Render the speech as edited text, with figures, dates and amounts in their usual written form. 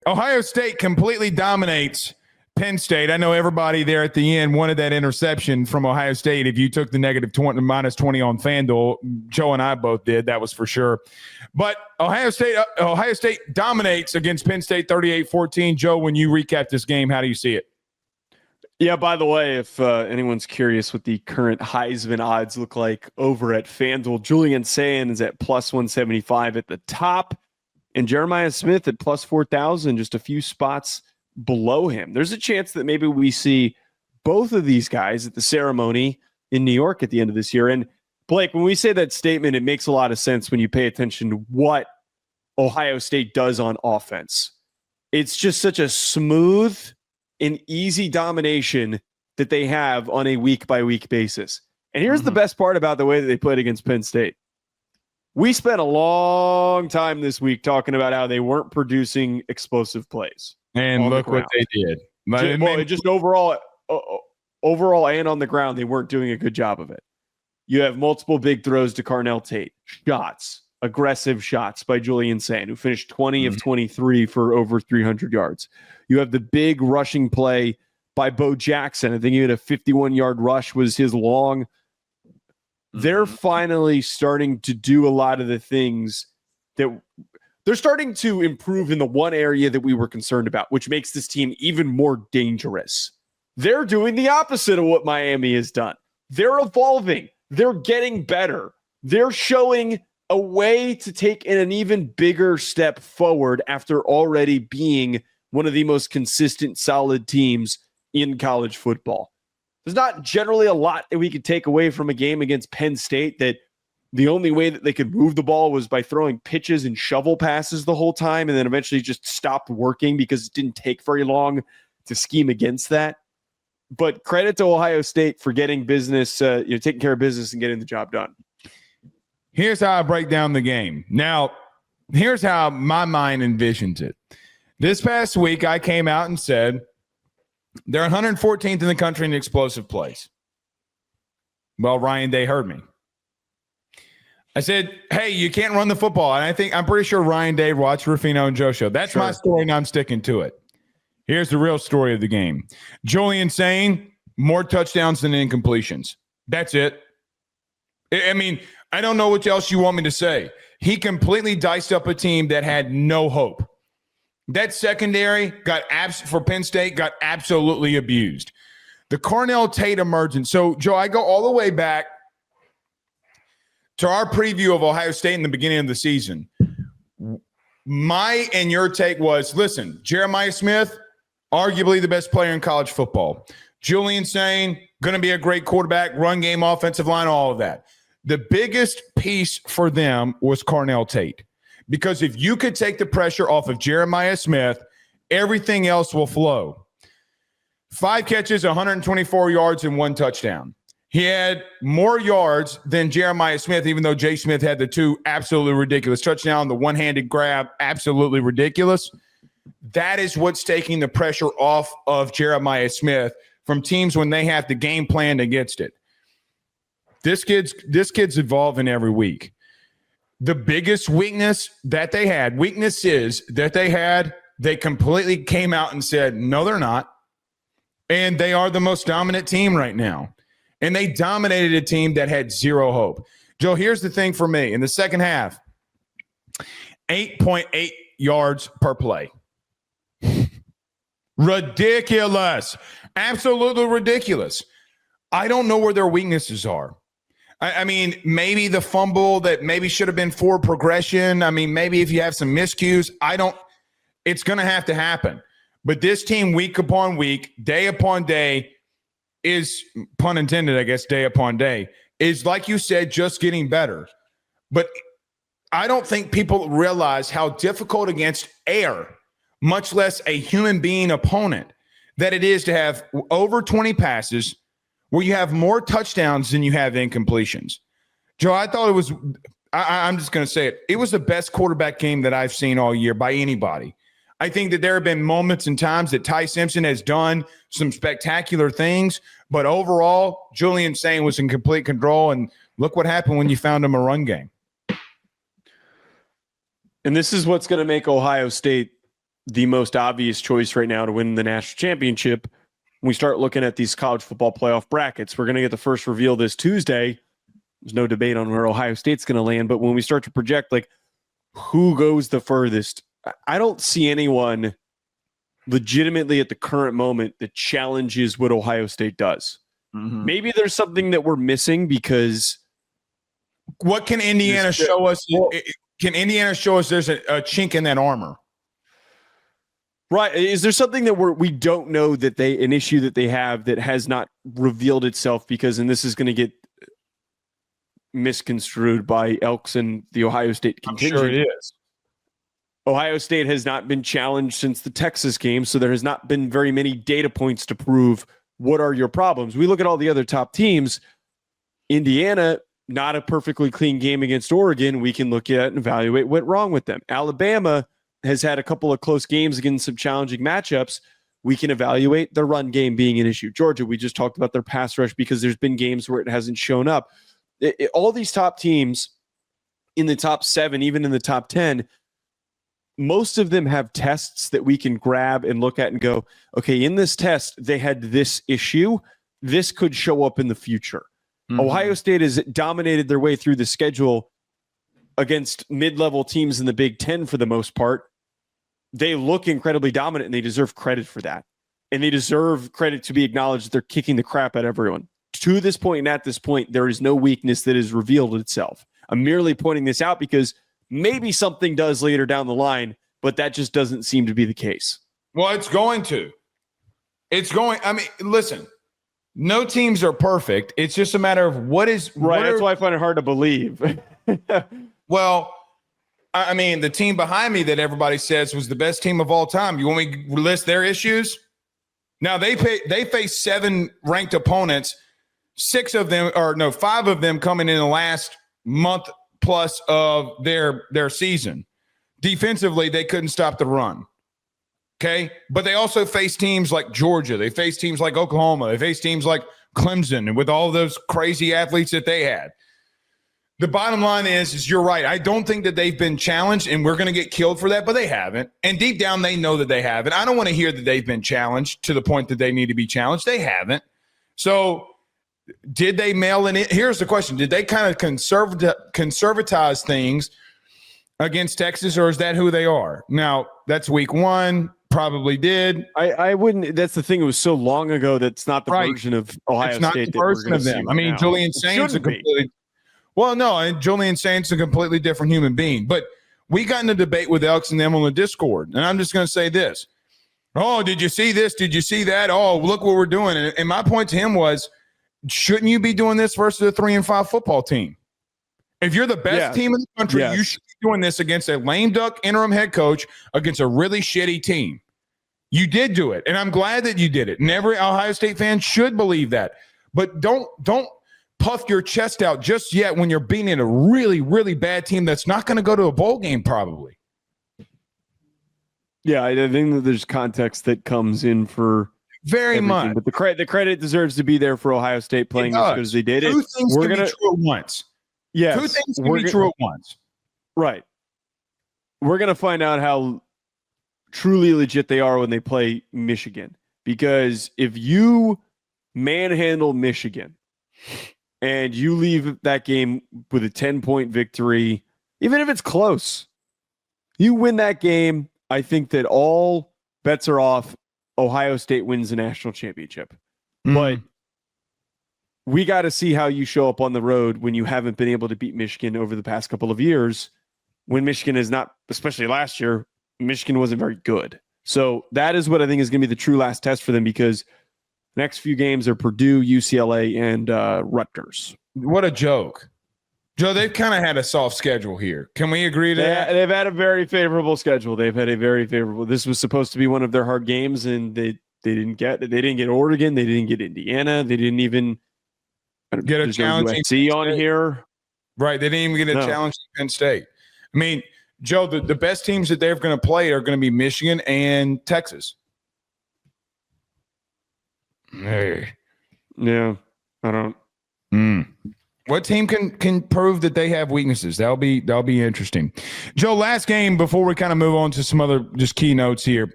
Ohio State completely dominates Penn State. I know everybody there at the end wanted that interception from Ohio State. If you took the negative 20, minus 20 on FanDuel, Joe and I both did. That was for sure. But Ohio State dominates against Penn State 38-14. Joe, when you recap this game, how do you see it? Yeah, by the way, if anyone's curious what the current Heisman odds look like over at FanDuel, Julian Sayin is at plus 175 at the top, and Jeremiah Smith at plus 4,000, just a few spots below him. There's a chance that maybe we see both of these guys at the ceremony in New York at the end of this year. And Blake, when we say that statement, it makes a lot of sense when you pay attention to what Ohio State does on offense. It's just such a smooth and easy domination that they have on a week-by-week basis. And here's the best part about the way that they played against Penn State. We spent a long time this week talking about how they weren't producing explosive plays. And look what they did. Just overall and on the ground, they weren't doing a good job of it. You have multiple big throws to Carnell Tate, aggressive shots by Julian Sayin, who finished 20 of 23 for over 300 yards. You have the big rushing play by Bo Jackson. I think he had a 51-yard rush was his long. They're finally starting to do a lot of the things that they're starting to improve in the one area that we were concerned about, which makes this team even more dangerous. They're doing the opposite of what Miami has done. They're evolving. They're getting better. They're showing a way to take an even bigger step forward after already being one of the most consistent, solid teams in college football. There's not generally a lot that we could take away from a game against Penn State that the only way that they could move the ball was by throwing pitches and shovel passes the whole time and then eventually just stopped working because it didn't take very long to scheme against that. But credit to Ohio State for getting business, taking care of business and getting the job done. Here's how I break down the game. Now, here's how my mind envisions it. This past week, I came out and said they're 114th in the country in explosive plays. Well, Ryan Day heard me. I said, hey, you can't run the football. And I'm pretty sure Ryan Day watched Ruffino and Joe show. That's my story, and I'm sticking to it. Here's the real story of the game. Julian Sayin, more touchdowns than incompletions. That's it. I mean, I don't know what else you want me to say. He completely diced up a team that had no hope. That secondary for Penn State got absolutely abused. The Carnell Tate emergence. So, Joe, I go all the way back to our preview of Ohio State in the beginning of the season. My and your take was, listen, Jeremiah Smith, arguably the best player in college football. Julian Sayin, going to be a great quarterback, run game, offensive line, all of that. The biggest piece for them was Carnell Tate. Because if you could take the pressure off of Jeremiah Smith, everything else will flow. 5 catches, 124 yards, and 1 touchdown. He had more yards than Jeremiah Smith, even though Jay Smith had the 2 absolutely ridiculous touchdowns, the one-handed grab, absolutely ridiculous. That is what's taking the pressure off of Jeremiah Smith from teams when they have to game plan against it. This kid's evolving every week. The biggest weaknesses that they had, they completely came out and said, no, they're not. And they are the most dominant team right now. And they dominated a team that had zero hope. Joe, here's the thing for me. In the second half, 8.8 yards per play. Ridiculous. Absolutely ridiculous. I don't know where their weaknesses are. I mean, maybe the fumble that maybe should have been forward progression. I mean, maybe if you have some miscues, it's going to have to happen. But this team, week upon week, day upon day, is, pun intended, I guess, day upon day, is, like you said, just getting better. But I don't think people realize how difficult against air, much less a human being opponent, that it is to have over 20 passes where you have more touchdowns than you have incompletions. Joe, I thought it was – I'm just going to say it. It was the best quarterback game that I've seen all year by anybody. I think that there have been moments and times that Ty Simpson has done some spectacular things, but overall, Julian Sayin was in complete control, and look what happened when you found him a run game. And this is what's going to make Ohio State the most obvious choice right now to win the national championship. When we start looking at these college football playoff brackets, we're going to get the first reveal this Tuesday. There's no debate on where Ohio State's going to land, but when we start to project like who goes the furthest, I don't see anyone legitimately at the current moment that challenges what Ohio State does. Mm-hmm. Maybe there's something that we're missing because what can Indiana show us? Can Indiana show us there's a chink in that armor? Right. Is there something that we don't know that an issue that they have that has not revealed itself because, and this is going to get misconstrued by Elks and the Ohio State contingent. I'm sure it is. Ohio State has not been challenged since the Texas game, so there has not been very many data points to prove what are your problems. We look at all the other top teams. Indiana, not a perfectly clean game against Oregon. We can look at and evaluate what's wrong with them. Alabama has had a couple of close games against some challenging matchups. We can evaluate the run game being an issue. Georgia, we just talked about their pass rush because there's been games where it hasn't shown up. All these top teams in the top 7, even in the top 10, most of them have tests that we can grab and look at and go, okay, in this test, they had this issue. This could show up in the future. Mm-hmm. Ohio State has dominated their way through the schedule against mid-level teams in the Big Ten for the most part. They look incredibly dominant, and they deserve credit for that. And they deserve credit to be acknowledged that they're kicking the crap out of everyone. To this point and at this point, there is no weakness that has revealed itself. I'm merely pointing this out because maybe something does later down the line, but that just doesn't seem to be the case. Well, it's going to. I mean, listen, no teams are perfect. It's just a matter of what is right. That's why I find it hard to believe. Well, I mean, the team behind me that everybody says was the best team of all time. You want me to list their issues? Now they face 7 ranked opponents. 5 of them coming in the last month plus of their season. Defensively, they couldn't stop the run. Okay. But they also face teams like Georgia. They face teams like Oklahoma. They face teams like Clemson, and with all those crazy athletes that they had. The bottom line is you're right. I don't think that they've been challenged, and we're going to get killed for that, but they haven't. And deep down, they know that they haven't. I don't want to hear that they've been challenged to the point that they need to be challenged. They haven't. So did they mail in it? Here's the question. Did they kind of conservatize things against Texas, or is that who they are? Now, that's week 1. Probably did. I wouldn't. That's the thing. It was so long ago that's not the version of Ohio State. It's not the version of them. I mean, Julian Sayin's a completely – well, no, and Julian Sayin's a completely different human being. But we got in a debate with Elks and them on the Discord, and I'm just going to say this. Oh, did you see this? Did you see that? Oh, look what we're doing. And my point to him was, shouldn't you be doing this versus a 3-5 football team? If you're the best team in the country, you should be doing this against a lame duck interim head coach against a really shitty team. You did do it, and I'm glad that you did it. And every Ohio State fan should believe that. But don't puff your chest out just yet when you're beating a really, really bad team that's not going to go to a bowl game probably. Yeah, I think that there's context that comes in for very everything. much. But the credit deserves to be there for Ohio State playing as good as they did. Two things can be true at once. Yes. 2 things can be true at once. Right. We're going to find out how truly legit they are when they play Michigan. Because if you manhandle Michigan and you leave that game with a 10-point victory, even if it's close, you win that game, I think that all bets are off. Ohio State wins the national championship. But we got to see how you show up on the road when you haven't been able to beat Michigan over the past couple of years, when Michigan is not, especially last year, Michigan wasn't very good. So that is what I think is going to be the true last test for them, because the next few games are Purdue, UCLA, and Rutgers. What a joke. Joe, they've kind of had a soft schedule here. Can we agree to that? They've had a very favorable schedule. This was supposed to be one of their hard games, and they didn't get Oregon. They didn't get Indiana. They didn't even get a challenging USC on here. Right. They didn't even get a challenge to Penn State. I mean, Joe, the best teams that they're going to play are going to be Michigan and Texas. Hey. Yeah, I don't. What team can prove that they have weaknesses? That'll be interesting. Joe, last game before we kind of move on to some other just key notes here.